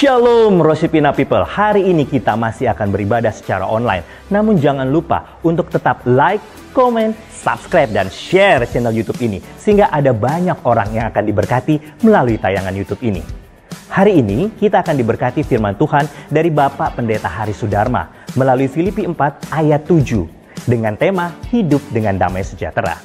Shalom Rosipina People, hari ini kita masih akan beribadah secara online. Namun jangan lupa untuk tetap like, komen, subscribe, dan share channel YouTube ini sehingga ada banyak orang yang akan diberkati melalui tayangan YouTube ini. Hari ini kita akan diberkati firman Tuhan dari Bapak Pendeta Hari Sudarma melalui Filipi 4 ayat 7 dengan tema Hidup dengan Damai Sejahtera.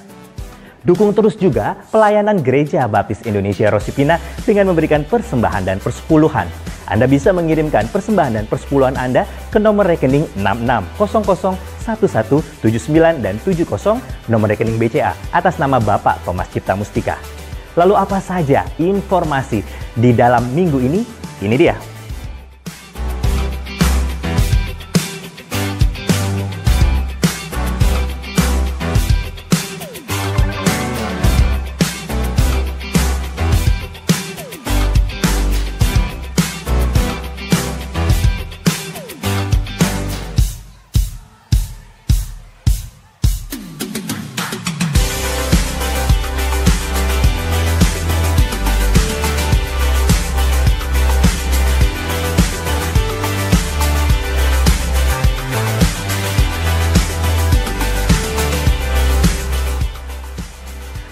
Dukung terus juga pelayanan Gereja Baptis Indonesia Rosipina dengan memberikan persembahan dan persepuluhan. Anda bisa mengirimkan persembahan dan persepuluhan Anda ke nomor rekening 66001179 dan 70 nomor rekening BCA atas nama Bapak Thomas Cipta Mustika. Lalu apa saja informasi di dalam minggu ini? Ini dia.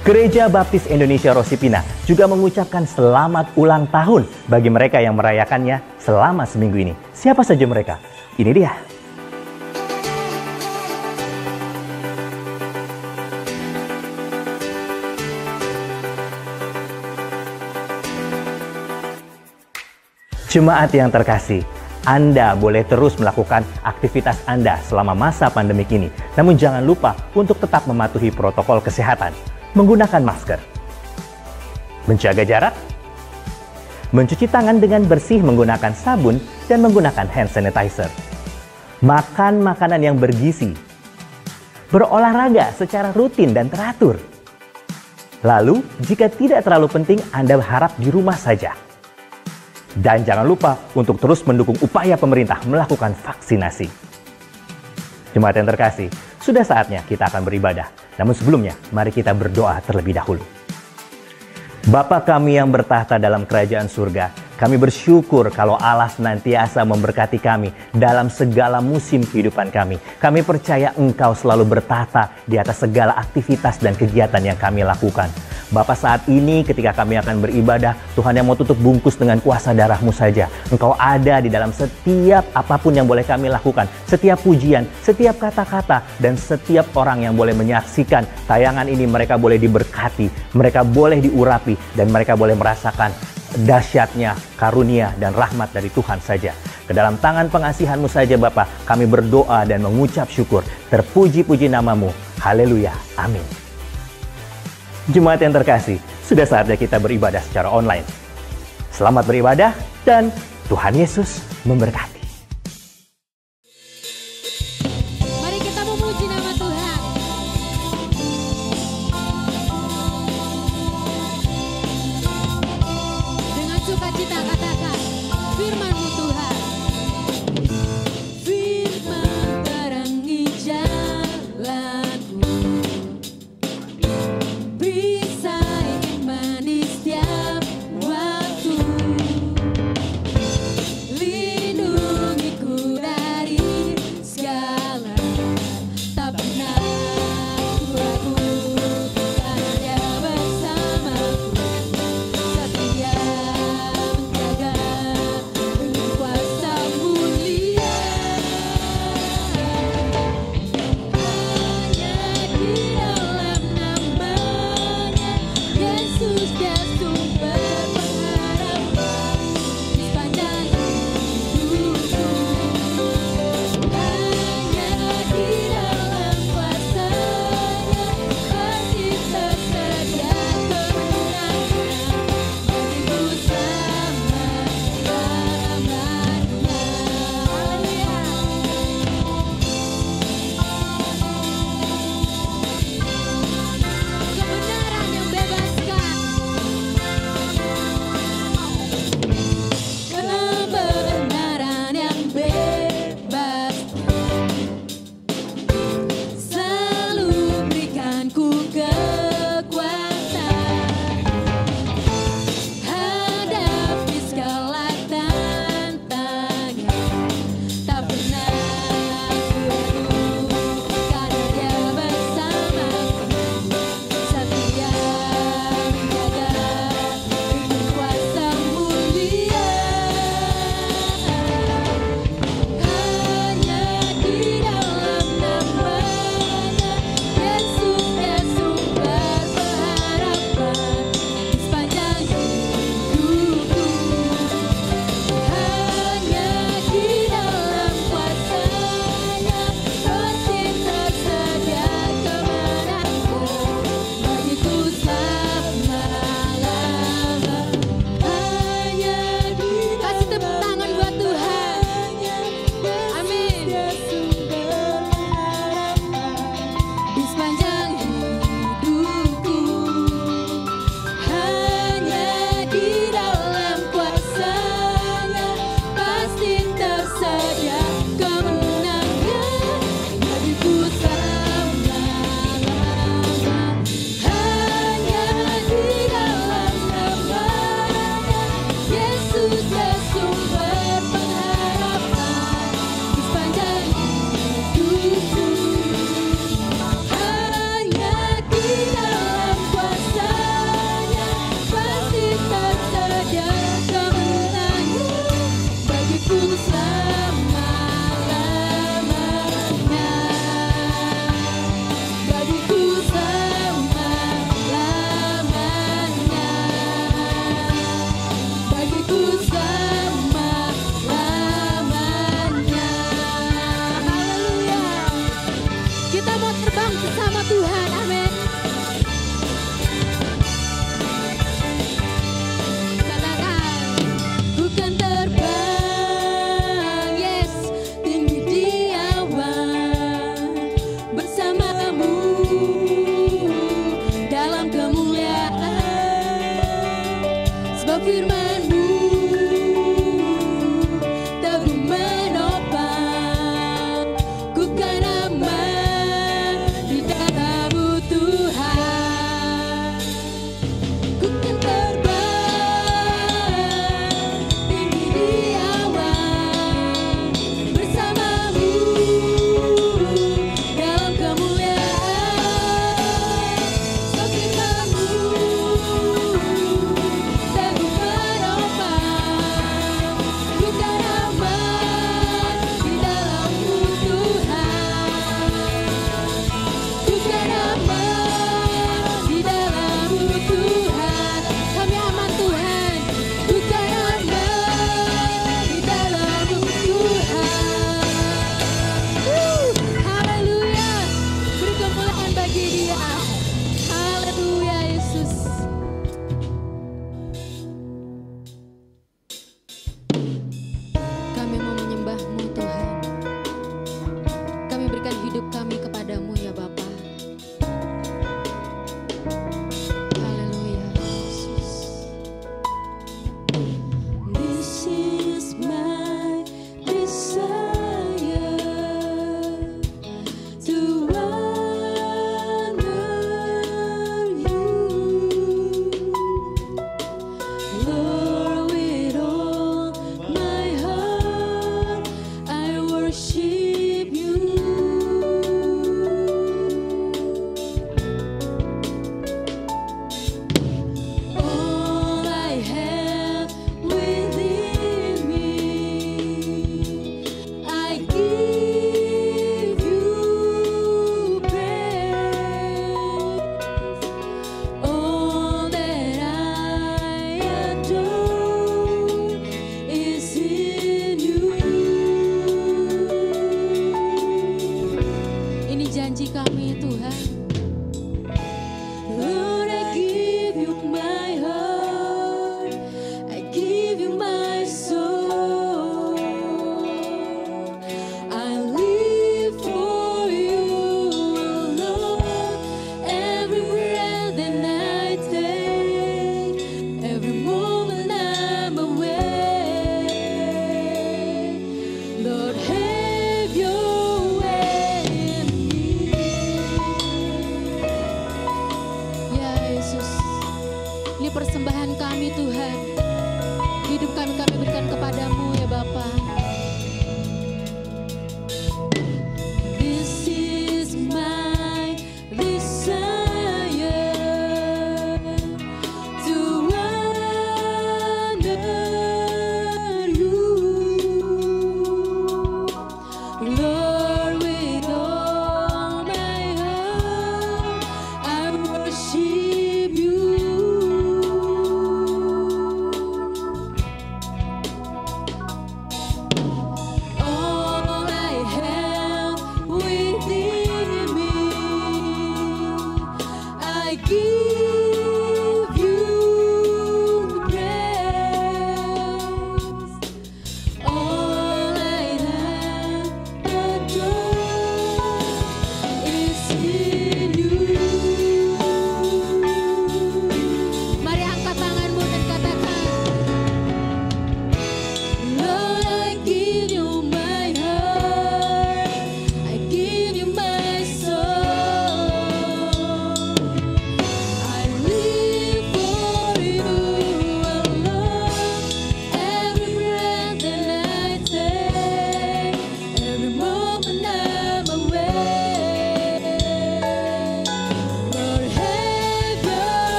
Gereja Baptis Indonesia Rosipina juga mengucapkan selamat ulang tahun bagi mereka yang merayakannya selama seminggu ini. Siapa saja mereka? Ini dia. Jemaat yang terkasih, Anda boleh terus melakukan aktivitas Anda selama masa pandemik ini. Namun jangan lupa untuk tetap mematuhi protokol kesehatan. Menggunakan masker, menjaga jarak, mencuci tangan dengan bersih menggunakan sabun dan menggunakan hand sanitizer, makan makanan yang bergizi, berolahraga secara rutin dan teratur. Lalu, jika tidak terlalu penting, Anda harap di rumah saja. Dan jangan lupa untuk terus mendukung upaya pemerintah melakukan vaksinasi. Jemaat yang terkasih, sudah saatnya kita akan beribadah. Namun sebelumnya, mari kita berdoa terlebih dahulu. Bapa kami yang bertahta dalam kerajaan surga, kami bersyukur kalau Allah senantiasa memberkati kami dalam segala musim kehidupan kami. Kami percaya Engkau selalu bertahta di atas segala aktivitas dan kegiatan yang kami lakukan. Bapa, saat ini ketika kami akan beribadah, Tuhan yang mau tutup bungkus dengan kuasa darah-Mu saja. Engkau ada di dalam setiap apapun yang boleh kami lakukan. Setiap pujian, setiap kata-kata, dan setiap orang yang boleh menyaksikan tayangan ini, mereka boleh diberkati, mereka boleh diurapi, dan mereka boleh merasakan dahsyatnya karunia dan rahmat dari Tuhan saja. Ke dalam tangan pengasihan-Mu saja Bapa, kami berdoa dan mengucap syukur. Terpuji-puji nama-Mu. Haleluya. Amin. Jemaat yang terkasih, sudah saatnya kita beribadah secara online. Selamat beribadah dan Tuhan Yesus memberkati. Mari kita memuji nama Tuhan. Dengan sukacita katakan, firman-Mu Tuhan. Firman terangi jalanku. Perisai manis setiap waktu. Lindungi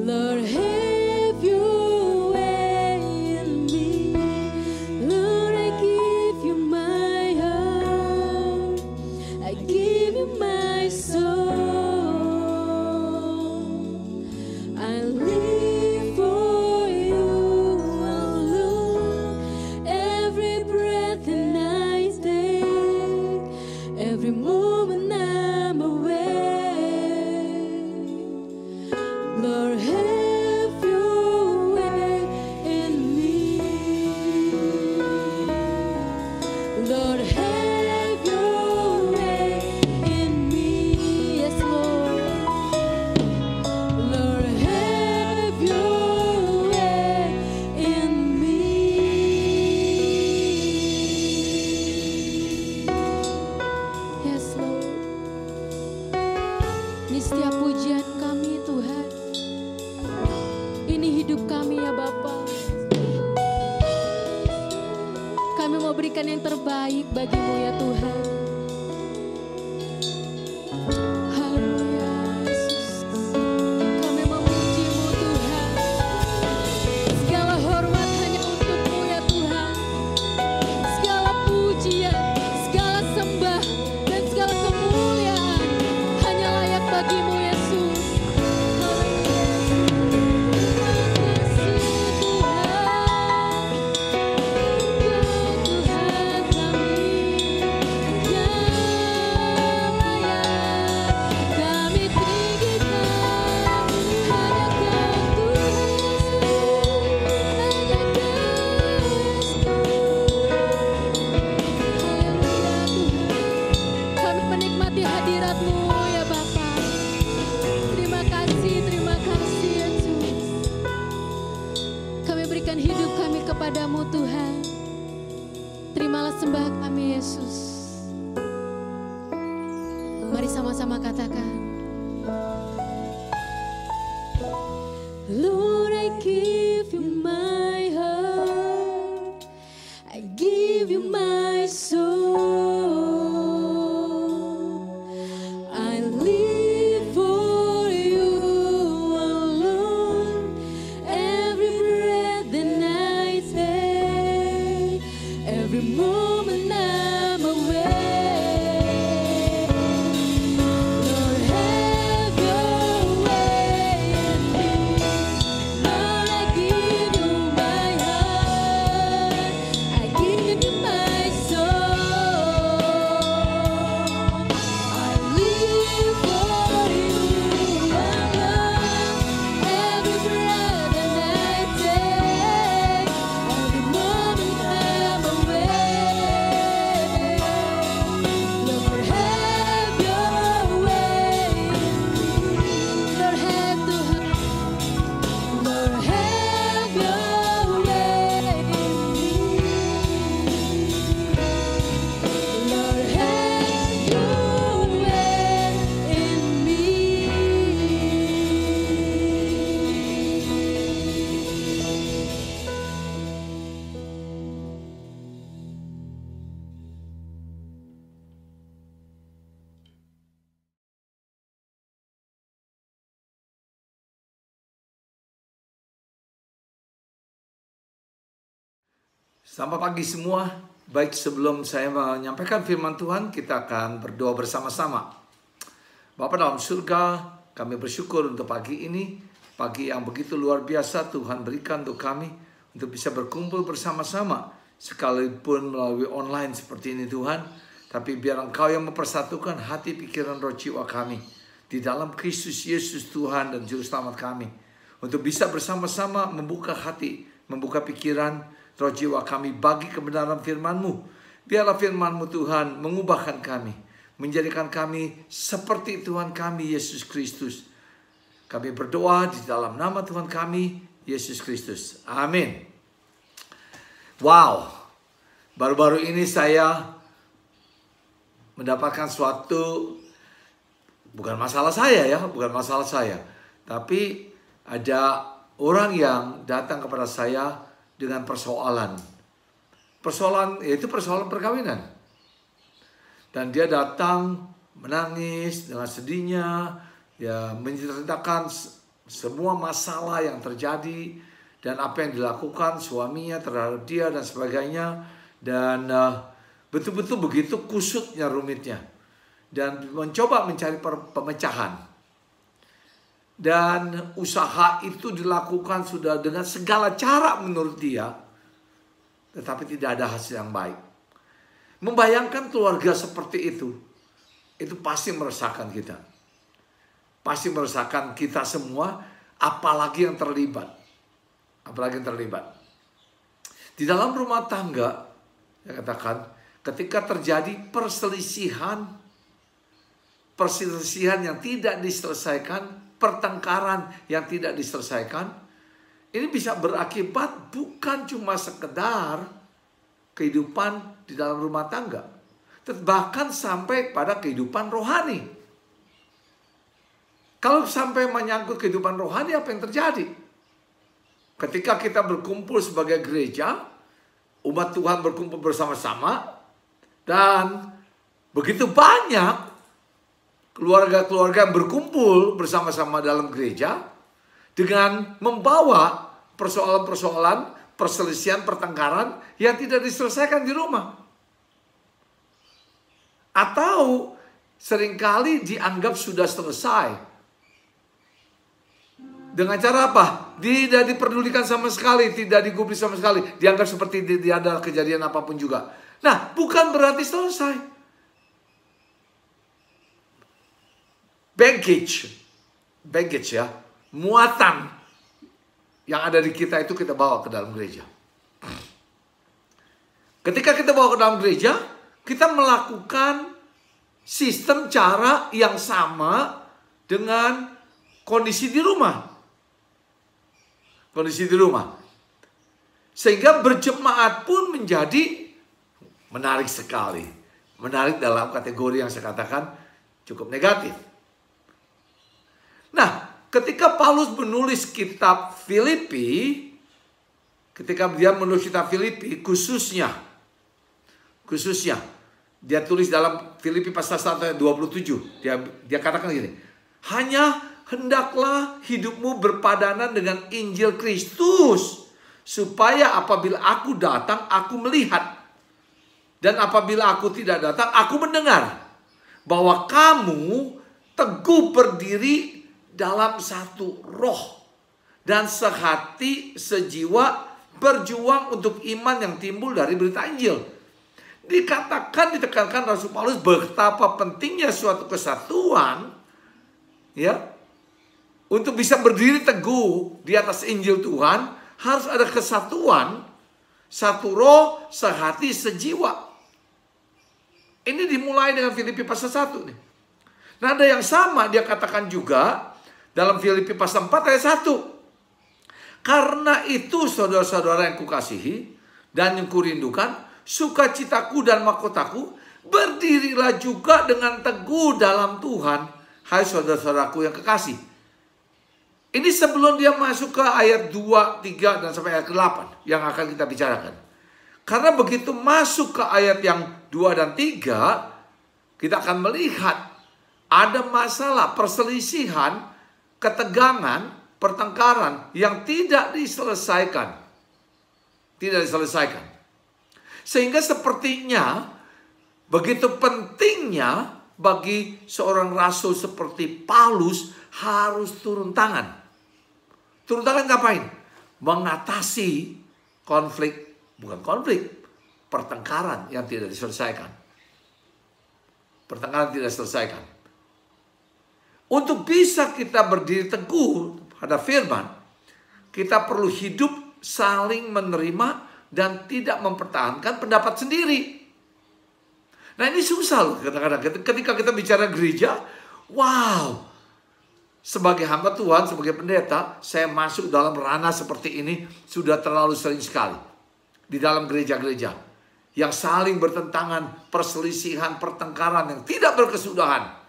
Lord, have your way in me. Lord, I give you my heart. I give you my soul. I live for you alone. Every breath and I take, every moment I'm awake. Lord, have your way in me. Lord, have your way in me. Yes, Lord. Lord, have your way in me. Yes, Lord. Ini setiap pujian kami, Tuhan. Ini hidup kami ya Bapa. Kami mau berikan yang terbaik bagimu ya Tuhan. Haleluya Yesus. Kami memujimu Tuhan. Segala hormat hanya untukmu ya Tuhan. Segala pujian, segala sembah, dan segala kemuliaan hanya layak bagimu Yesus. Haleluya. Terima kasih Tuhan. Ya Tuhan kami, yang layak kami tinggikan. Hanya Kau Tuhan Yesus, hanya Kau Yesus. Haleluya Tuhan. Kami menikmati hadirat-Mu ya Bapa. Terima kasih Yesus. Kami berikan hidup kami kepadamu Tuhan. Terimalah sembah kami Yesus. Mari sama-sama katakan. Lord, I give you my heart. I give you my soul. I live for you alone. Every breath that I take, every moment I'm awake. Lord, have your way in me. Lord, I give you my heart. I give you my soul. I live for you alone. Every breath that I take, every moment I'm awake. Lord, have your way in me. Lord, have your way in me. Lord, have your way in me. Selamat pagi semua. Baik, sebelum saya menyampaikan firman Tuhan, kita akan berdoa bersama-sama. Bapa dalam surga, kami bersyukur untuk pagi ini. Pagi yang begitu luar biasa Tuhan berikan untuk kami, untuk bisa berkumpul bersama-sama. Sekalipun melalui online seperti ini Tuhan. Tapi biar Engkau yang mempersatukan hati, pikiran, roh, jiwa kami. Di dalam Kristus Yesus Tuhan dan Juru Selamat kami. Untuk bisa bersama-sama membuka hati, membuka pikiran, roh jiwa kami bagi kebenaran firman-Mu. Biarlah firman-Mu Tuhan mengubahkan kami, menjadikan kami seperti Tuhan kami Yesus Kristus. Kami berdoa di dalam nama Tuhan kami Yesus Kristus. Amin. Wow, baru-baru ini saya mendapatkan suatu, bukan masalah saya ya, bukan masalah saya, tapi ada orang yang datang kepada saya dengan persoalan yaitu persoalan perkawinan. Dan dia datang menangis dengan sedihnya, ya menceritakan semua masalah yang terjadi dan apa yang dilakukan suaminya terhadap dia dan sebagainya. Dan betul-betul begitu kusutnya, rumitnya. Dan mencoba mencari pemecahan. Dan usaha itu dilakukan sudah dengan segala cara menurut dia. Tetapi tidak ada hasil yang baik. Membayangkan keluarga seperti itu pasti meresahkan kita. Pasti meresahkan kita semua, apalagi yang terlibat. Apalagi yang terlibat. Di dalam rumah tangga, saya katakan, ketika terjadi perselisihan yang tidak diselesaikan, pertengkaran yang tidak diselesaikan, ini bisa berakibat bukan cuma sekedar kehidupan di dalam rumah tangga, bahkan sampai pada kehidupan rohani. Kalau sampai menyangkut kehidupan rohani, apa yang terjadi? Ketika kita berkumpul sebagai gereja, umat Tuhan berkumpul bersama-sama, dan begitu banyak keluarga-keluarga yang berkumpul bersama-sama dalam gereja dengan membawa persoalan-persoalan, perselisihan, pertengkaran yang tidak diselesaikan di rumah. Atau seringkali dianggap sudah selesai. Dengan cara apa? Tidak diperdulikan sama sekali, tidak digubris sama sekali. Dianggap seperti tidak ada kejadian apapun juga. Nah, bukan berarti selesai. Baggage ya, muatan yang ada di kita itu kita bawa ke dalam gereja. Ketika kita bawa ke dalam gereja, kita melakukan sistem cara yang sama dengan kondisi di rumah. Sehingga berjemaat pun menjadi menarik sekali. Menarik dalam kategori yang saya katakan cukup negatif. Nah, ketika Paulus menulis kitab Filipi, khususnya dia tulis dalam Filipi pasal 1 ayat 27. Dia katakan gini, hanya hendaklah hidupmu berpadanan dengan Injil Kristus, supaya apabila aku datang, aku melihat. Dan apabila aku tidak datang, aku mendengar. Bahwa kamu teguh berdiri dalam satu roh. Dan sehati, sejiwa, berjuang untuk iman yang timbul dari berita Injil. Ditekankan Rasul Paulus betapa pentingnya suatu kesatuan, ya, untuk bisa berdiri teguh di atas Injil Tuhan, harus ada kesatuan, satu roh, sehati, sejiwa. Ini dimulai dengan Filipi pasal 1 nih. Nah, ada yang sama dia katakan juga dalam Filipi pasal 4 ayat 1. Karena itu saudara-saudara yang kukasihi dan yang kurindukan, sukacitaku dan mahkotaku, berdirilah juga dengan teguh dalam Tuhan, hai saudara-saudaraku yang kekasih. Ini sebelum dia masuk ke ayat 2, 3, dan sampai ayat ke-8 yang akan kita bicarakan. Karena begitu masuk ke ayat yang 2 dan 3, kita akan melihat ada masalah perselisihan, ketegangan, pertengkaran yang tidak diselesaikan. Sehingga sepertinya begitu pentingnya bagi seorang rasul seperti Paulus harus turun tangan. Turun tangan ngapain? Mengatasi pertengkaran yang tidak diselesaikan. Untuk bisa kita berdiri teguh pada firman, kita perlu hidup saling menerima dan tidak mempertahankan pendapat sendiri. Nah, ini susah loh kadang-kadang. Ketika kita bicara gereja, wow, sebagai hamba Tuhan, sebagai pendeta, saya masuk dalam ranah seperti ini sudah terlalu sering sekali. Di dalam gereja-gereja yang saling bertentangan, perselisihan, pertengkaran yang tidak berkesudahan.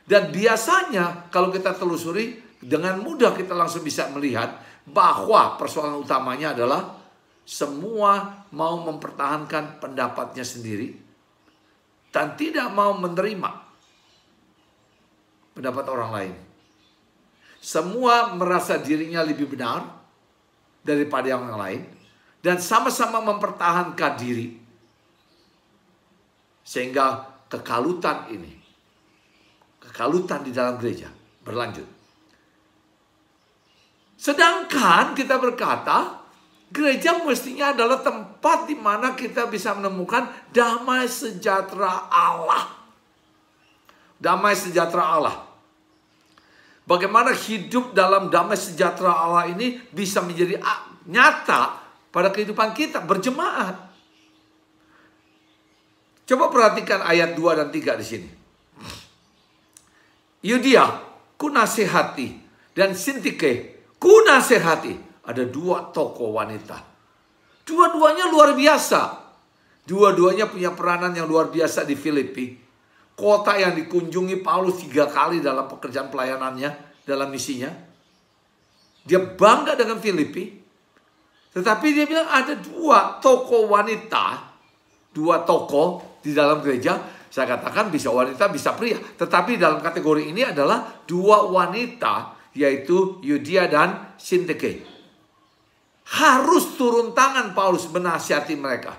Dan biasanya kalau kita telusuri, dengan mudah kita langsung bisa melihat bahwa persoalan utamanya adalah semua mau mempertahankan pendapatnya sendiri dan tidak mau menerima pendapat orang lain. semua merasa dirinya lebih benar daripada yang lain, dan sama-sama mempertahankan diri. Sehingga kekalutan di dalam gereja berlanjut. Sedangkan kita berkata, gereja mestinya adalah tempat di mana kita bisa menemukan damai sejahtera Allah. Damai sejahtera Allah. Bagaimana hidup dalam damai sejahtera Allah ini bisa menjadi nyata pada kehidupan kita berjemaat. Coba perhatikan ayat 2 dan 3 di sini. Yudia, ku nasihati, dan Sintike, ku nasihati. Ada 2 tokoh wanita. Dua-duanya luar biasa. Dua-duanya punya peranan yang luar biasa di Filipi. Kota yang dikunjungi Paulus 3 kali dalam pekerjaan pelayanannya, dalam misinya. Dia bangga dengan Filipi. Tetapi dia bilang ada 2 tokoh wanita. 2 tokoh di dalam gereja. Saya katakan bisa wanita, bisa pria. Tetapi dalam kategori ini adalah 2 wanita, yaitu Yudia dan Sintike. Harus turun tangan Paulus menasihati mereka.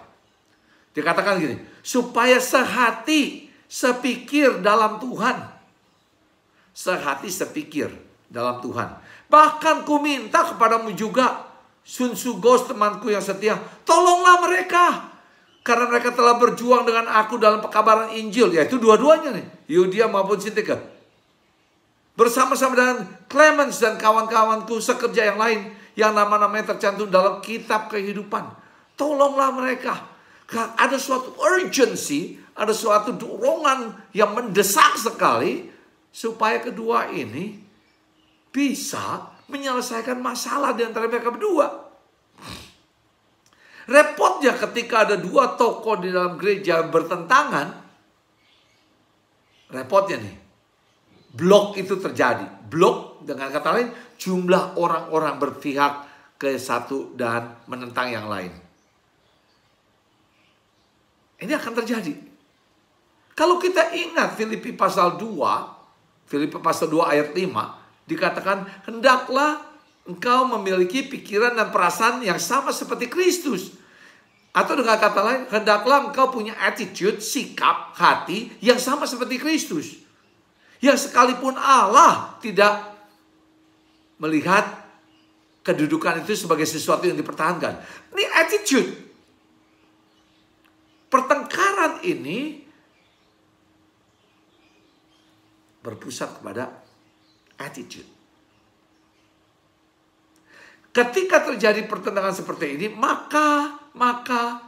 Dikatakan gini, supaya sehati, sepikir dalam Tuhan. Sehati sepikir dalam Tuhan. Bahkan ku minta kepadamu juga, Sunsugos temanku yang setia, tolonglah mereka. Karena mereka telah berjuang dengan aku dalam pekabaran Injil. Yaitu dua-duanya nih, Yudia maupun Sintike. Bersama-sama dengan Clemens dan kawan-kawanku sekerja yang lain, yang nama-namanya tercantum dalam kitab kehidupan. Tolonglah mereka. Ada suatu urgency, ada suatu dorongan yang mendesak sekali supaya kedua ini bisa menyelesaikan masalah di antara mereka berdua. Repotnya ketika ada 2 tokoh di dalam gereja bertentangan, repotnya nih, blok itu terjadi. Blok dengan kata lain, jumlah orang-orang berpihak ke satu dan menentang yang lain. Ini akan terjadi. Kalau kita ingat Filipi pasal 2, Filipi pasal 2 ayat 5, dikatakan, hendaklah engkau memiliki pikiran dan perasaan yang sama seperti Kristus. Atau dengan kata lain, hendaklah engkau punya attitude, sikap, hati yang sama seperti Kristus. Yang sekalipun Allah tidak melihat kedudukan itu sebagai sesuatu yang dipertahankan. Ini attitude. Pertengkaran ini berpusat kepada attitude. Ketika terjadi pertentangan seperti ini, maka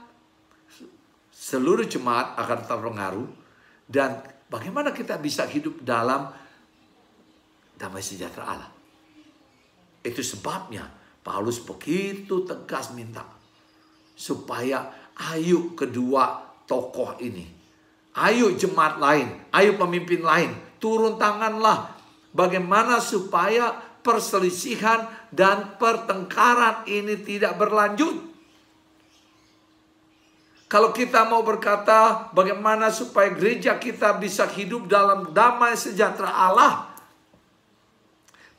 seluruh jemaat akan terpengaruh. Dan bagaimana kita bisa hidup dalam damai sejahtera Allah. Itu sebabnya Paulus begitu tegas minta supaya ayo kedua tokoh ini, ayo jemaat lain, ayo pemimpin lain, turun tanganlah bagaimana supaya perselisihan dan pertengkaran ini tidak berlanjut. Kalau kita mau berkata bagaimana supaya gereja kita bisa hidup dalam damai sejahtera Allah,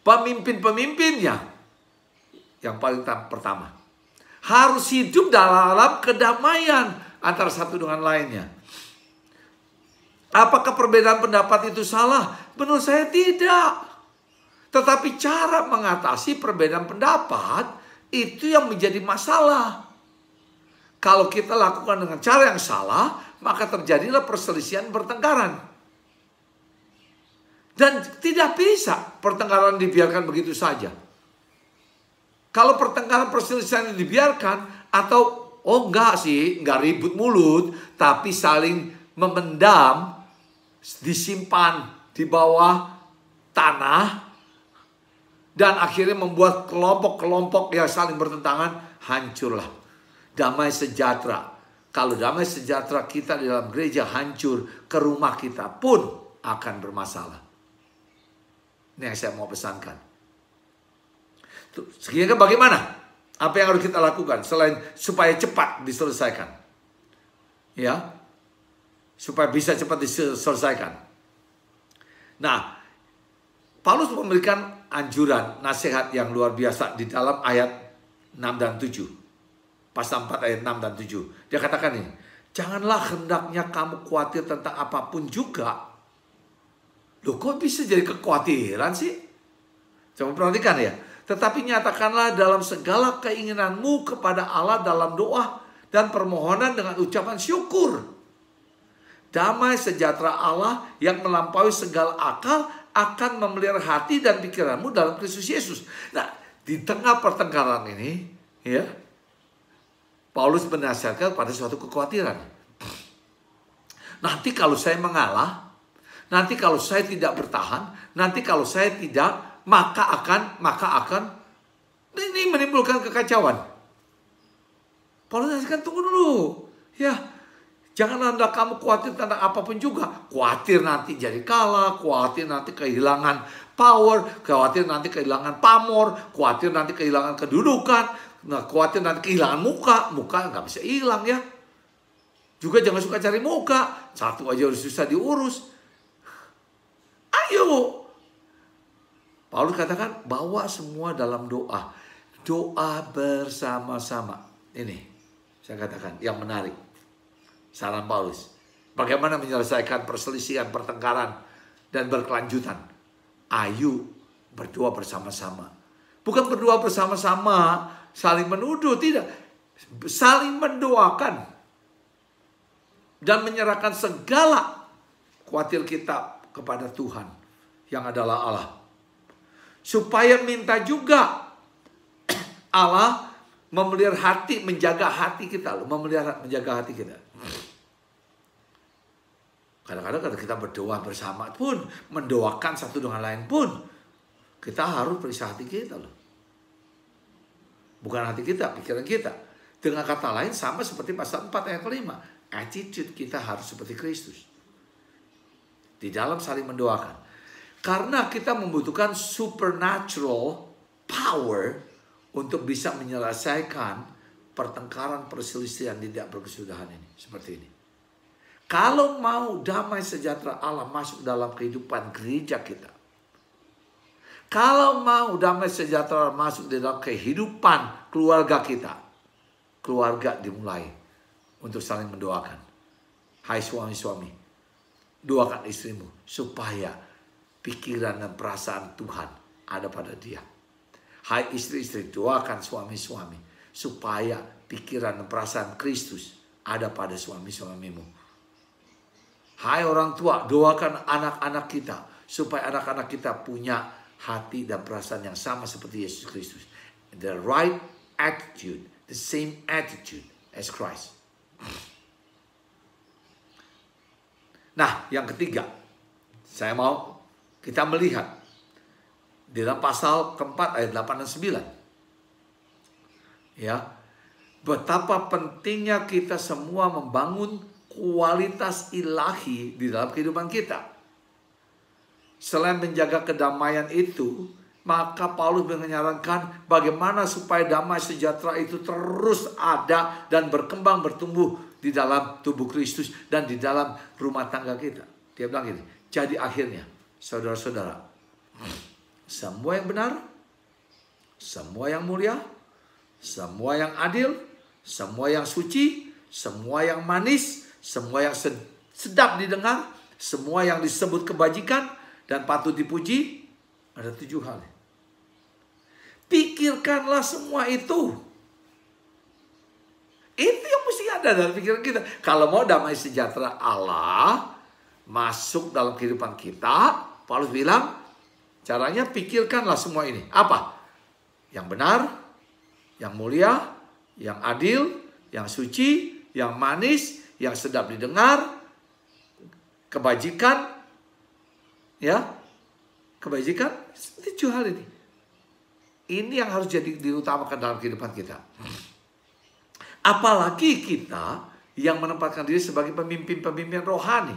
pemimpin-pemimpinnya yang paling pertama harus hidup dalam kedamaian antara satu dengan lainnya. Apakah perbedaan pendapat itu salah? Menurut saya tidak. Tetapi cara mengatasi perbedaan pendapat itu yang menjadi masalah. Kalau kita lakukan dengan cara yang salah, maka terjadilah perselisihan, pertengkaran. Dan tidak bisa pertengkaran dibiarkan begitu saja. Kalau pertengkaran perselisihan dibiarkan, atau enggak sih, enggak ribut mulut, tapi saling memendam, disimpan di bawah tanah, dan akhirnya membuat kelompok-kelompok yang saling bertentangan, hancurlah. Damai sejahtera. Kalau damai sejahtera kita di dalam gereja hancur, ke rumah kita pun akan bermasalah. Ini yang saya mau pesankan. Sehingga bagaimana? Apa yang harus kita lakukan selain supaya cepat diselesaikan? Ya. Supaya bisa cepat diselesaikan. Nah, Paulus memberikan anjuran, nasihat yang luar biasa di dalam ayat 6 dan 7. Pasal 4 ayat 6 dan 7. Dia katakan ini, janganlah hendaknya kamu khawatir tentang apapun juga. Loh, kok bisa jadi kekhawatiran sih? Coba perhatikan ya. Tetapi nyatakanlah dalam segala keinginanmu kepada Allah dalam doa dan permohonan dengan ucapan syukur. Damai sejahtera Allah yang melampaui segala akal akan memelihara hati dan pikiranmu dalam Kristus Yesus. Nah, di tengah pertengkaran ini, ya, Paulus menasihatkan pada suatu kekhawatiran. Nanti kalau saya mengalah, nanti kalau saya tidak bertahan, nanti kalau saya tidak, maka akan ini menimbulkan kekacauan. Paulus menasihatkan, tunggu dulu, ya. Jangan anda kamu khawatir tentang apapun juga. Khawatir nanti jadi kalah, khawatir nanti kehilangan power, khawatir nanti kehilangan pamor, khawatir nanti kehilangan kedudukan, nah, khawatir nanti kehilangan muka nggak bisa hilang ya. Juga jangan suka cari muka, satu aja udah susah diurus. Ayo. Paulus katakan bawa semua dalam doa. Doa bersama-sama. Ini saya katakan yang menarik. Saran Paulus. Bagaimana menyelesaikan perselisihan, pertengkaran, dan berkelanjutan. Ayo berdoa bersama-sama. Bukan berdoa bersama-sama saling menuduh, tidak. Saling mendoakan. Dan menyerahkan segala khawatir kita kepada Tuhan yang adalah Allah. Supaya minta juga Allah memelihara hati, menjaga hati kita. Menjaga hati kita. Kadang-kadang kalau kita berdoa bersama pun, mendoakan satu dengan lain pun, kita harus periksa hati kita loh. Bukan hati kita, pikiran kita. Dengan kata lain sama seperti pasal 4 ayat 5. Attitude kita harus seperti Kristus. Di dalam saling mendoakan. Karena kita membutuhkan supernatural power untuk bisa menyelesaikan pertengkaran perselisihan tidak berkesudahan ini. Seperti ini. Kalau mau damai sejahtera Allah masuk dalam kehidupan gereja kita. Kalau mau damai sejahtera masuk dalam kehidupan keluarga kita. Keluarga dimulai untuk saling mendoakan. Hai suami-suami, doakan istrimu supaya pikiran dan perasaan Tuhan ada pada dia. Hai istri-istri, doakan suami-suami supaya pikiran dan perasaan Kristus ada pada suami-suamimu. Hai orang tua, doakan anak-anak kita supaya anak-anak kita punya hati dan perasaan yang sama seperti Yesus Kristus. The right attitude, the same attitude as Christ. Nah, yang ketiga, saya mau kita melihat di dalam pasal keempat ayat 8 dan 9. Ya, betapa pentingnya kita semua membangun kualitas ilahi di dalam kehidupan kita. Selain menjaga kedamaian itu, maka Paulus menyarankan bagaimana supaya damai sejahtera itu terus ada dan berkembang bertumbuh di dalam tubuh Kristus dan di dalam rumah tangga kita. Dia bilang gini, jadi akhirnya saudara-saudara, semua yang benar, semua yang mulia, semua yang adil, semua yang suci, semua yang manis, semua yang sedap didengar, semua yang disebut kebajikan dan patut dipuji, ada 7 hal. Pikirkanlah semua itu. Itu yang mesti ada dalam pikiran kita. Kalau mau damai sejahtera Allah masuk dalam kehidupan kita, Paulus bilang, caranya pikirkanlah semua ini. Apa? Yang benar, yang mulia, yang adil, yang suci, yang manis, yang sedap didengar, kebajikan, ya, kebajikan, 7 hal ini. Ini yang harus jadi diutamakan dalam kehidupan kita. Apalagi kita yang menempatkan diri sebagai pemimpin-pemimpin rohani.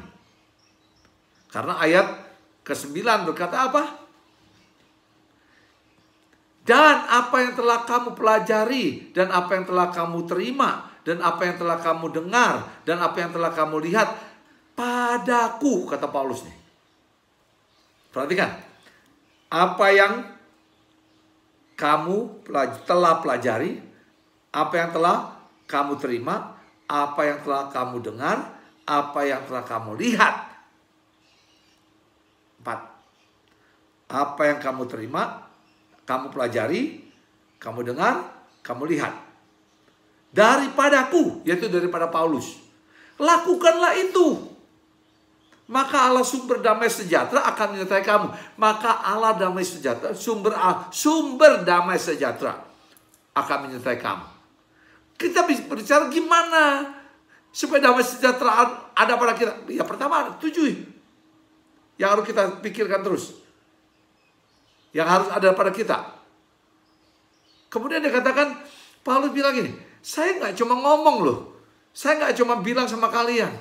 Karena ayat ke-9 berkata apa? Dan apa yang telah kamu pelajari, dan apa yang telah kamu terima, dan apa yang telah kamu dengar, dan apa yang telah kamu lihat padaku, kata Paulus nih. Perhatikan. Apa yang kamu telah pelajari, apa yang telah kamu terima, apa yang telah kamu dengar, apa yang telah kamu lihat. 4. Apa yang kamu terima, kamu pelajari, kamu dengar, kamu lihat. Daripadaku, yaitu daripada Paulus. Lakukanlah itu. Maka Allah sumber damai sejahtera akan menyertai kamu. Maka Allah damai sejahtera, sumber damai sejahtera akan menyertai kamu. Kita bisa berbicara gimana supaya damai sejahtera ada pada kita. Ya pertama, 7 yang harus kita pikirkan terus. Yang harus ada pada kita. Kemudian dia katakan, Paulus bilang gini, saya nggak cuma ngomong loh. Saya nggak cuma bilang sama kalian.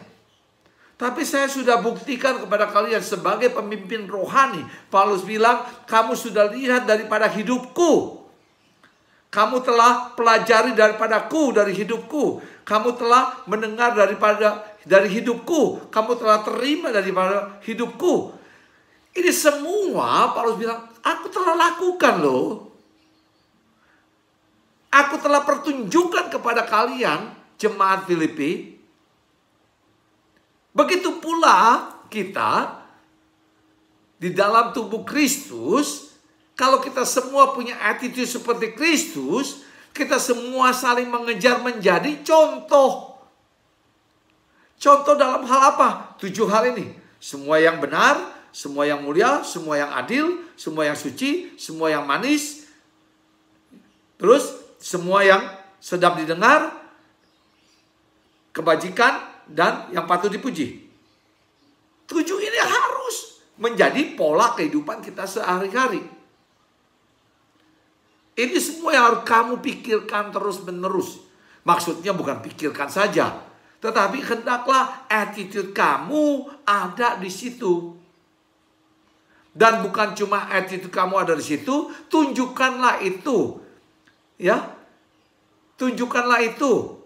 Tapi saya sudah buktikan kepada kalian sebagai pemimpin rohani. Paulus bilang, kamu sudah lihat daripada hidupku. Kamu telah pelajari daripadaku, dari hidupku. Kamu telah mendengar dari hidupku. Kamu telah terima daripada hidupku. Ini semua Paulus bilang, aku telah lakukan loh. Aku telah pertunjukkan kepada kalian, jemaat Filipi. Begitu pula kita di dalam tubuh Kristus, kalau kita semua punya attitude seperti Kristus, kita semua saling mengejar menjadi contoh. Contoh dalam hal apa? 7 hal ini. Semua yang benar, semua yang mulia, semua yang adil, semua yang suci, semua yang manis. Terus semua yang sedap didengar, kebajikan, dan yang patut dipuji. 7 ini harus menjadi pola kehidupan kita sehari-hari. Ini semua yang harus kamu pikirkan terus-menerus. Maksudnya bukan pikirkan saja, tetapi hendaklah attitude kamu ada di situ. Dan bukan cuma attitude kamu ada di situ, tunjukkanlah itu. Ya. Tunjukkanlah itu.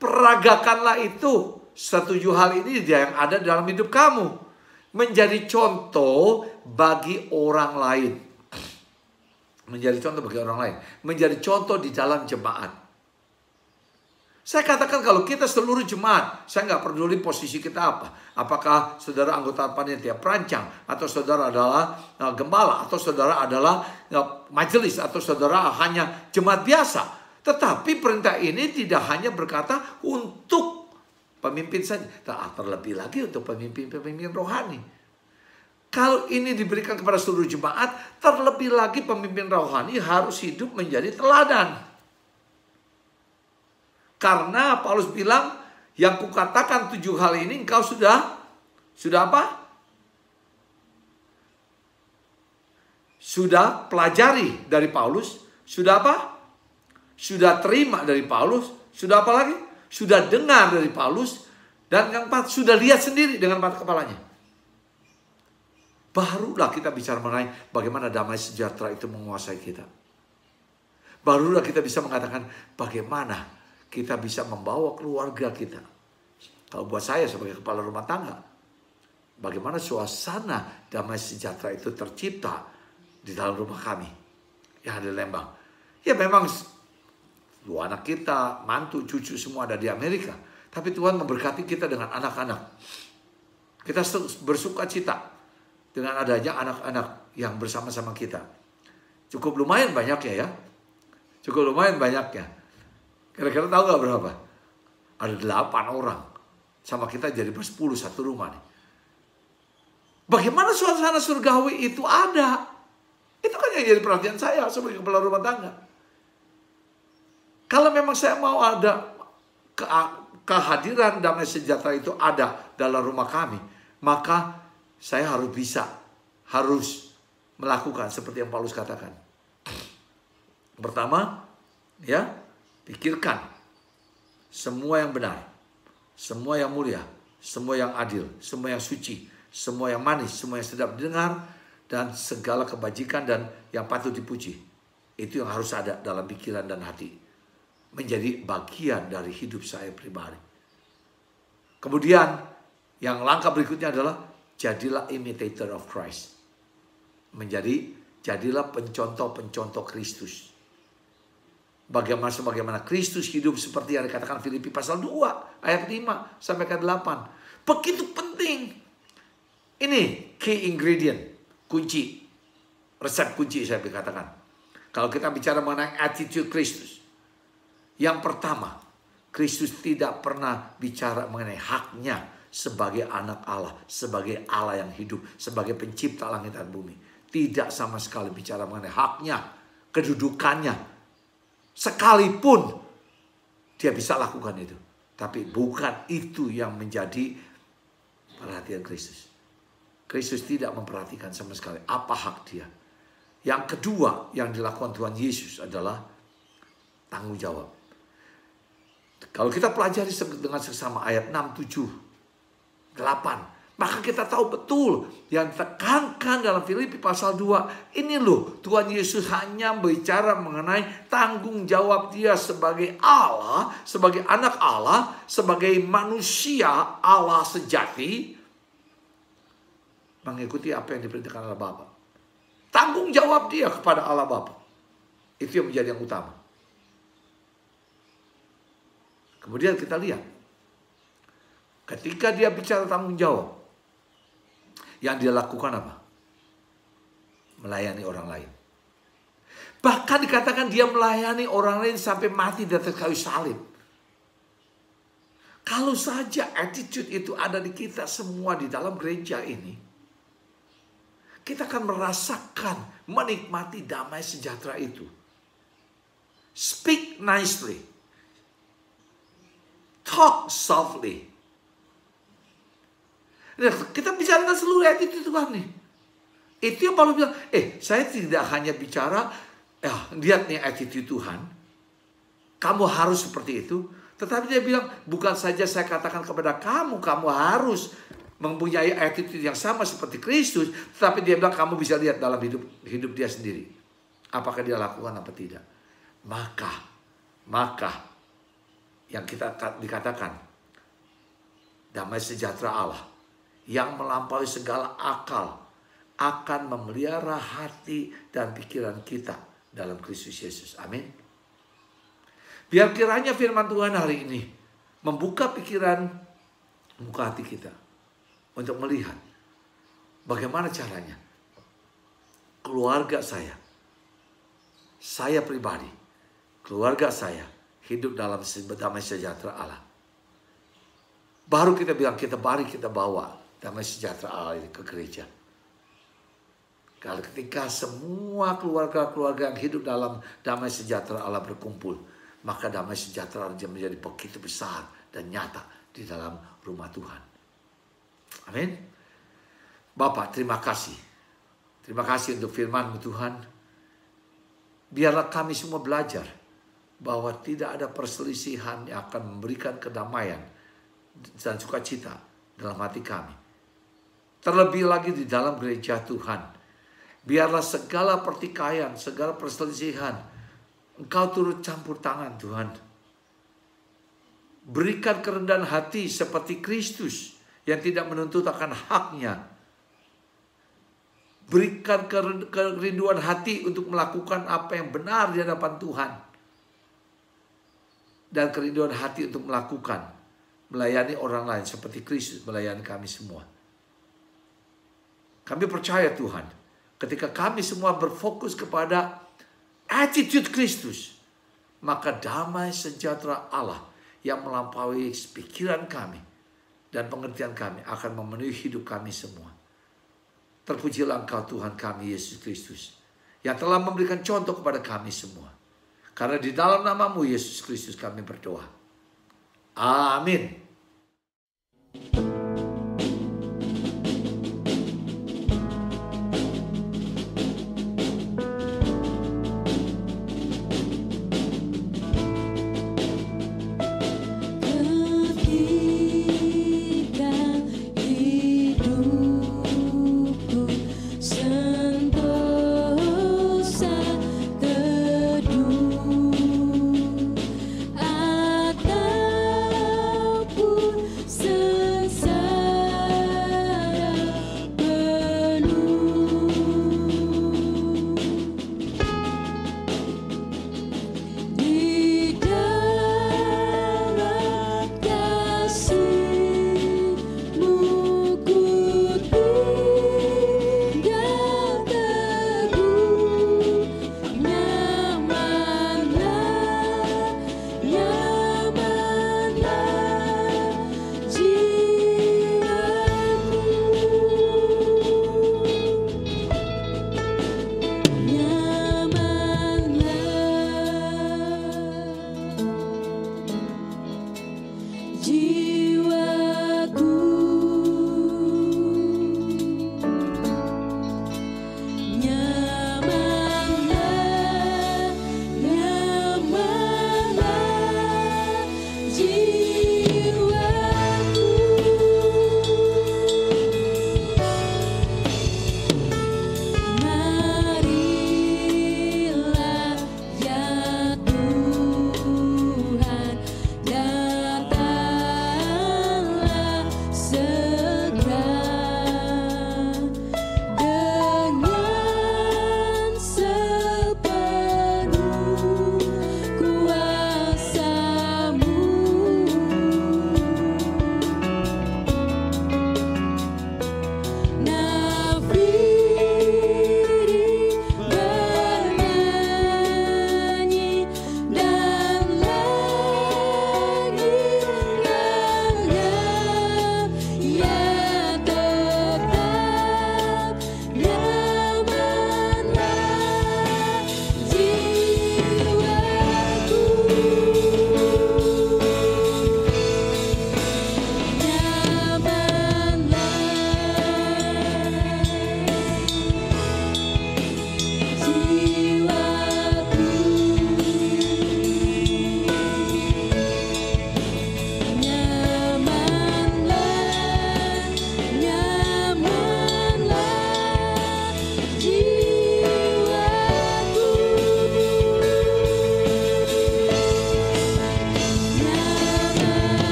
Peragakanlah itu. 7 hal ini dia yang ada dalam hidup kamu. Menjadi contoh bagi orang lain. Menjadi contoh bagi orang lain. Menjadi contoh di dalam jemaat. Saya katakan kalau kita seluruh jemaat, saya nggak peduli posisi kita apa. Apakah saudara anggota panitia perancang, atau saudara adalah gembala, atau saudara adalah majelis, atau saudara hanya jemaat biasa. Tetapi perintah ini tidak hanya berkata untuk pemimpin saja, terlebih lagi untuk pemimpin-pemimpin rohani. Kalau ini diberikan kepada seluruh jemaat, terlebih lagi pemimpin rohani harus hidup menjadi teladan. Karena Paulus bilang, yang kukatakan 7 hal ini engkau sudah apa? Sudah pelajari dari Paulus. Sudah apa? Sudah terima dari Paulus. Sudah apa lagi? Sudah dengar dari Paulus. Dan yang keempat, sudah lihat sendiri dengan mata kepalanya. Barulah kita bicara mengenai bagaimana damai sejahtera itu menguasai kita. Barulah kita bisa mengatakan bagaimana kita bisa membawa keluarga kita. Kalau buat saya sebagai kepala rumah tangga, bagaimana suasana damai sejahtera itu tercipta di dalam rumah kami yang ada di Lembang. Ya memang dua anak kita, mantu, cucu semua ada di Amerika. Tapi Tuhan memberkati kita dengan anak-anak. Kita bersuka cita dengan adanya anak-anak yang bersama-sama kita. Cukup lumayan banyaknya ya. Cukup lumayan banyaknya. Kira-kira tahu gak berapa? Ada 8 orang. Sama kita jadi 10 satu rumah nih. Bagaimana suasana surgawi itu ada? Itu kan yang jadi perhatian saya sebagai kepala rumah tangga. Kalau memang saya mau ada kehadiran damai sejahtera itu ada dalam rumah kami, maka saya harus melakukan seperti yang Paulus katakan. Pertama, ya, pikirkan semua yang benar, semua yang mulia, semua yang adil, semua yang suci, semua yang manis, semua yang sedap didengar, dan segala kebajikan dan yang patut dipuji. Itu yang harus ada dalam pikiran dan hati. Menjadi bagian dari hidup saya pribadi. Kemudian yang langkah berikutnya adalah jadilah imitator of Christ. Jadilah pencontoh-pencontoh Kristus. Sebagaimana Kristus hidup seperti yang dikatakan Filipi pasal 2 ayat 5 sampai ke 8. Begitu penting. Ini key ingredient, kunci, resep kunci saya katakan. Kalau kita bicara mengenai attitude Kristus. Yang pertama, Kristus tidak pernah bicara mengenai haknya sebagai anak Allah, sebagai Allah yang hidup, sebagai pencipta langit dan bumi. Tidak sama sekali bicara mengenai haknya, kedudukannya. Sekalipun dia bisa lakukan itu. Tapi bukan itu yang menjadi perhatian Kristus. Kristus tidak memperhatikan sama sekali apa hak dia. Yang kedua yang dilakukan Tuhan Yesus adalah tanggung jawab. Kalau kita pelajari dengan seksama ayat 6, 7, 8. Maka kita tahu betul yang ditekankan dalam Filipi pasal 2. Ini loh, Tuhan Yesus hanya bicara mengenai tanggung jawab dia sebagai Allah, sebagai anak Allah, sebagai manusia Allah sejati. Mengikuti apa yang diperintahkan oleh Bapa. Tanggung jawab dia kepada Allah Bapa. Itu yang menjadi yang utama. Kemudian kita lihat. Ketika dia bicara tanggung jawab. Yang dia lakukan apa? Melayani orang lain. Bahkan dikatakan dia melayani orang lain sampai mati di atas kayu salib. Kalau saja attitude itu ada di kita semua di dalam gereja ini. Kita akan merasakan, menikmati damai sejahtera itu. Speak nicely. Talk softly. Kita bicara tentang seluruh attitude Tuhan nih. Itu yang Paulus bilang, saya tidak hanya bicara, lihat nih attitude Tuhan. Kamu harus seperti itu. Tetapi dia bilang, bukan saja saya katakan kepada kamu harus mempunyai attitude yang sama seperti Kristus. Tetapi dia bilang, kamu bisa lihat dalam hidup dia sendiri. Apakah dia lakukan apa tidak. Maka, yang kita dikatakan, damai sejahtera Allah yang melampaui segala akal akan memelihara hati dan pikiran kita dalam Kristus Yesus. Amin. Biar kiranya firman Tuhan hari ini membuka pikiran, membuka hati kita untuk melihat bagaimana caranya keluarga saya pribadi, keluarga saya hidup dalam damai sejahtera Allah. Baru kita bilang kita bawa damai sejahtera Allah ini ke gereja. Kalau ketika semua keluarga-keluarga yang hidup dalam damai sejahtera Allah berkumpul, maka damai sejahtera Allah menjadi begitu besar dan nyata di dalam rumah Tuhan. Amin. Bapak, terima kasih. Terima kasih untuk firman-Mu Tuhan. Biarlah kami semua belajar bahwa tidak ada perselisihan yang akan memberikan kedamaian dan sukacita dalam hati kami. Terlebih lagi di dalam gereja Tuhan. Biarlah segala pertikaian, segala perselisihan, Engkau turut campur tangan Tuhan. Berikan kerendahan hati seperti Kristus yang tidak menuntut akan haknya. Berikan kerinduan hati untuk melakukan apa yang benar di hadapan Tuhan. Dan kerinduan hati untuk melayani orang lain seperti Kristus melayani kami semua. Kami percaya Tuhan, ketika kami semua berfokus kepada attitude Kristus, maka damai sejahtera Allah yang melampaui pikiran kami dan pengertian kami akan memenuhi hidup kami semua. Terpujilah Engkau Tuhan kami Yesus Kristus yang telah memberikan contoh kepada kami semua. Karena di dalam nama-Mu Yesus Kristus kami berdoa. Amin. Aku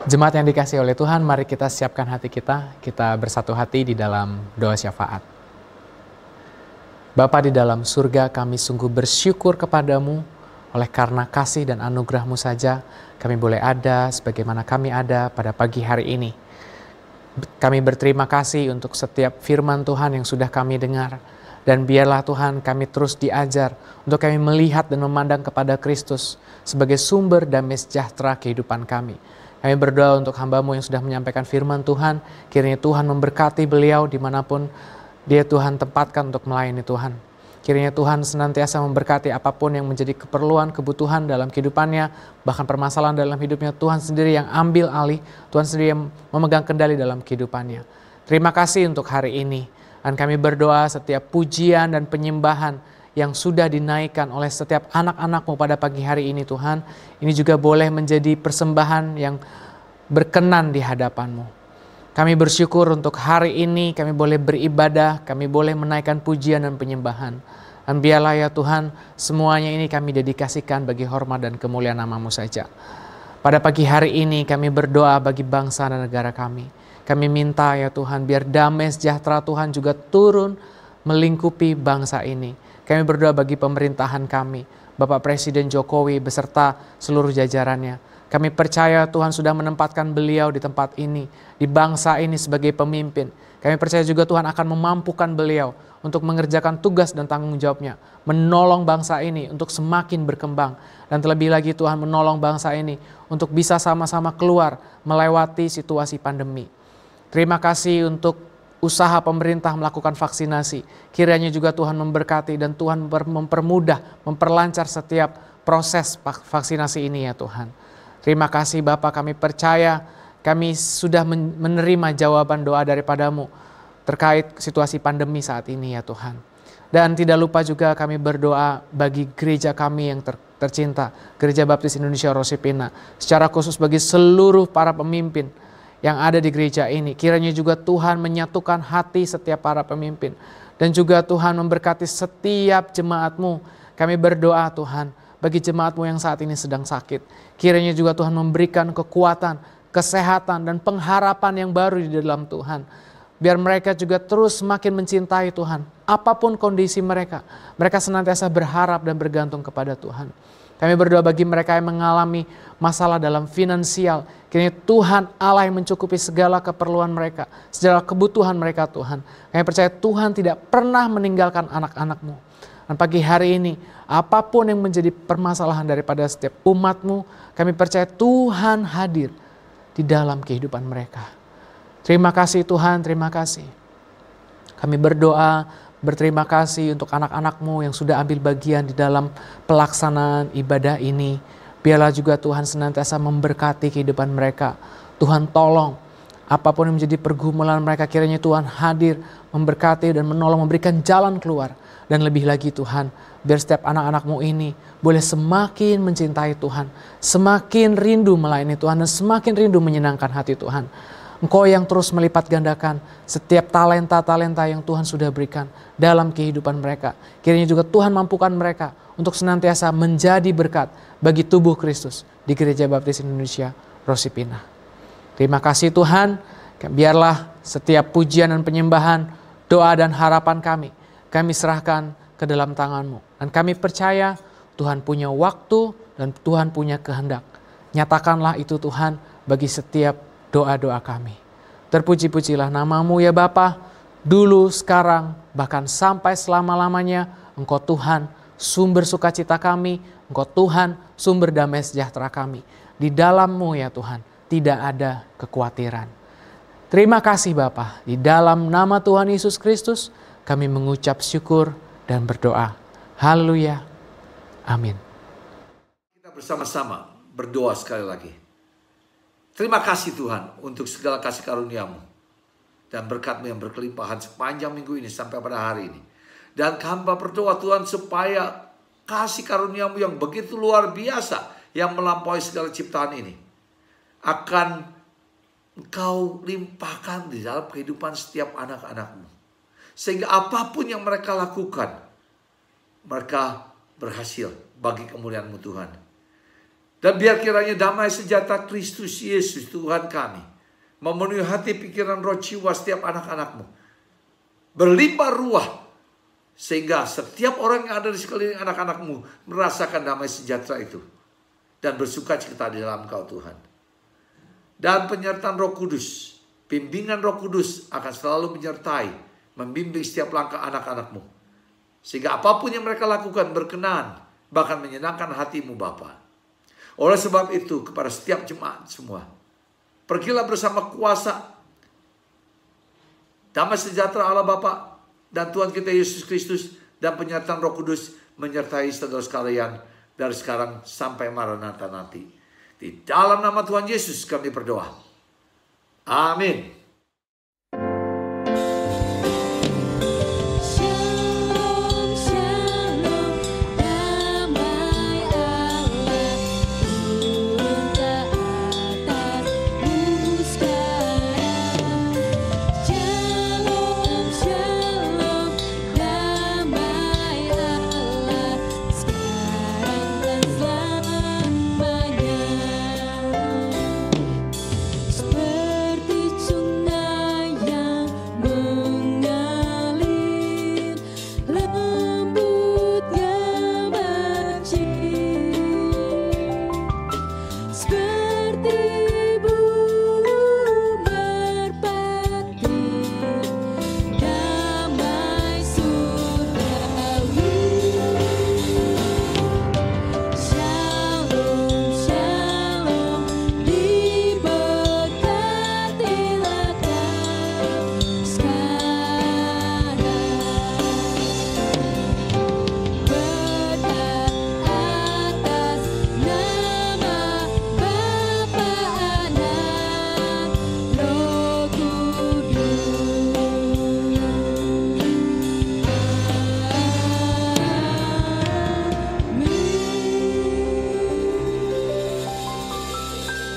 Jemaat yang dikasihi oleh Tuhan, mari kita siapkan hati kita bersatu hati di dalam doa syafaat. Bapa di dalam surga, kami sungguh bersyukur kepadamu oleh karena kasih dan anugerah-Mu saja kami boleh ada sebagaimana kami ada pada pagi hari ini. Kami berterima kasih untuk setiap firman Tuhan yang sudah kami dengar. Dan biarlah Tuhan kami terus diajar untuk kami melihat dan memandang kepada Kristus sebagai sumber damai sejahtera kehidupan kami. Kami berdoa untuk hamba-Mu yang sudah menyampaikan firman Tuhan. Kiranya Tuhan memberkati beliau dimanapun dia Tuhan tempatkan untuk melayani Tuhan. Kiranya Tuhan senantiasa memberkati apapun yang menjadi keperluan, kebutuhan dalam kehidupannya, bahkan permasalahan dalam hidupnya, Tuhan sendiri yang ambil alih, Tuhan sendiri yang memegang kendali dalam kehidupannya. Terima kasih untuk hari ini. Dan kami berdoa setiap pujian dan penyembahan yang sudah dinaikkan oleh setiap anak-anak-Mu pada pagi hari ini Tuhan, ini juga boleh menjadi persembahan yang berkenan di hadapan-Mu. Kami bersyukur untuk hari ini kami boleh beribadah, kami boleh menaikkan pujian dan penyembahan. Dan biarlah ya Tuhan, semuanya ini kami dedikasikan bagi hormat dan kemuliaan nama-Mu saja. Pada pagi hari ini kami berdoa bagi bangsa dan negara kami. Kami minta ya Tuhan, biar damai sejahtera Tuhan juga turun melingkupi bangsa ini. Kami berdoa bagi pemerintahan kami, Bapak Presiden Jokowi beserta seluruh jajarannya. Kami percaya Tuhan sudah menempatkan beliau di tempat ini, di bangsa ini sebagai pemimpin. Kami percaya juga Tuhan akan memampukan beliau untuk mengerjakan tugas dan tanggung jawabnya, menolong bangsa ini untuk semakin berkembang. Dan terlebih lagi Tuhan menolong bangsa ini untuk bisa sama-sama keluar melewati situasi pandemi. Terima kasih untuk usaha pemerintah melakukan vaksinasi. Kiranya juga Tuhan memberkati dan Tuhan mempermudah, memperlancar setiap proses vaksinasi ini ya Tuhan. Terima kasih Bapa, kami percaya kami sudah menerima jawaban doa daripada-Mu terkait situasi pandemi saat ini ya Tuhan. Dan tidak lupa juga kami berdoa bagi gereja kami yang tercinta, Gereja Baptis Indonesia Rosipina. Secara khusus bagi seluruh para pemimpin yang ada di gereja ini. Kiranya juga Tuhan menyatukan hati setiap para pemimpin. Dan juga Tuhan memberkati setiap jemaat-Mu. Kami berdoa Tuhan, bagi jemaat-Mu yang saat ini sedang sakit. Kiranya juga Tuhan memberikan kekuatan, kesehatan, dan pengharapan yang baru di dalam Tuhan. Biar mereka juga terus semakin mencintai Tuhan. Apapun kondisi mereka, mereka senantiasa berharap dan bergantung kepada Tuhan. Kami berdoa bagi mereka yang mengalami masalah dalam finansial. Kiranya Tuhan Allah yang mencukupi segala keperluan mereka, segala kebutuhan mereka Tuhan. Kami percaya Tuhan tidak pernah meninggalkan anak-anak-Mu. Dan pagi hari ini, apapun yang menjadi permasalahan daripada setiap umat-Mu, kami percaya Tuhan hadir di dalam kehidupan mereka. Terima kasih Tuhan, terima kasih. Kami berdoa, berterima kasih untuk anak-anak-Mu yang sudah ambil bagian di dalam pelaksanaan ibadah ini. Biarlah juga Tuhan senantiasa memberkati kehidupan mereka. Tuhan tolong, apapun yang menjadi pergumulan mereka, kiranya Tuhan hadir, memberkati dan menolong, memberikan jalan keluar. Dan lebih lagi Tuhan, biar setiap anak-anak-Mu ini boleh semakin mencintai Tuhan, semakin rindu melayani Tuhan, dan semakin rindu menyenangkan hati Tuhan. Engkau yang terus melipat gandakan setiap talenta-talenta yang Tuhan sudah berikan dalam kehidupan mereka. Kiranya juga Tuhan mampukan mereka untuk senantiasa menjadi berkat bagi tubuh Kristus di Gereja Baptis Indonesia Rosipina. Terima kasih Tuhan, biarlah setiap pujian dan penyembahan, doa dan harapan kami serahkan ke dalam tangan-Mu. Dan kami percaya Tuhan punya waktu dan Tuhan punya kehendak. Nyatakanlah itu Tuhan bagi setiap doa-doa kami. Terpuji-pujilah nama-Mu ya Bapa, dulu, sekarang, bahkan sampai selama-lamanya. Engkau Tuhan, sumber sukacita kami. Engkau Tuhan, sumber damai sejahtera kami. Di dalam-Mu ya Tuhan, tidak ada kekhawatiran. Terima kasih Bapa, di dalam nama Tuhan Yesus Kristus, kami mengucap syukur dan berdoa. Haleluya. Amin. Kita bersama-sama berdoa sekali lagi. Terima kasih Tuhan untuk segala kasih karunia-Mu dan berkat-Mu yang berkelimpahan sepanjang minggu ini sampai pada hari ini. Dan hamba berdoa Tuhan supaya kasih karunia-Mu yang begitu luar biasa yang melampaui segala ciptaan ini akan Engkau limpahkan di dalam kehidupan setiap anak-anak-Mu. Sehingga apapun yang mereka lakukan, mereka berhasil bagi kemuliaan-Mu Tuhan. Dan biar kiranya damai sejahtera Kristus Yesus Tuhan kami memenuhi hati, pikiran, roh, jiwa setiap anak-anak-Mu. Berlimpah ruah. Sehingga setiap orang yang ada di sekeliling anak-anak-Mu merasakan damai sejahtera itu. Dan bersuka cita di dalam Kau Tuhan. Dan penyertaan Roh Kudus, bimbingan Roh Kudus akan selalu menyertai, membimbing setiap langkah anak-anak-Mu. Sehingga apapun yang mereka lakukan berkenan, bahkan menyenangkan hati-Mu Bapa. Oleh sebab itu kepada setiap jemaat semua, pergilah bersama kuasa damai sejahtera Allah Bapa dan Tuhan kita Yesus Kristus dan penyertaan Roh Kudus menyertai saudara sekalian dari sekarang sampai Maranatha nanti. Di dalam nama Tuhan Yesus kami berdoa. Amin.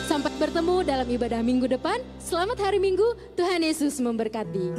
Sampai bertemu dalam ibadah minggu depan. Selamat hari Minggu, Tuhan Yesus memberkati.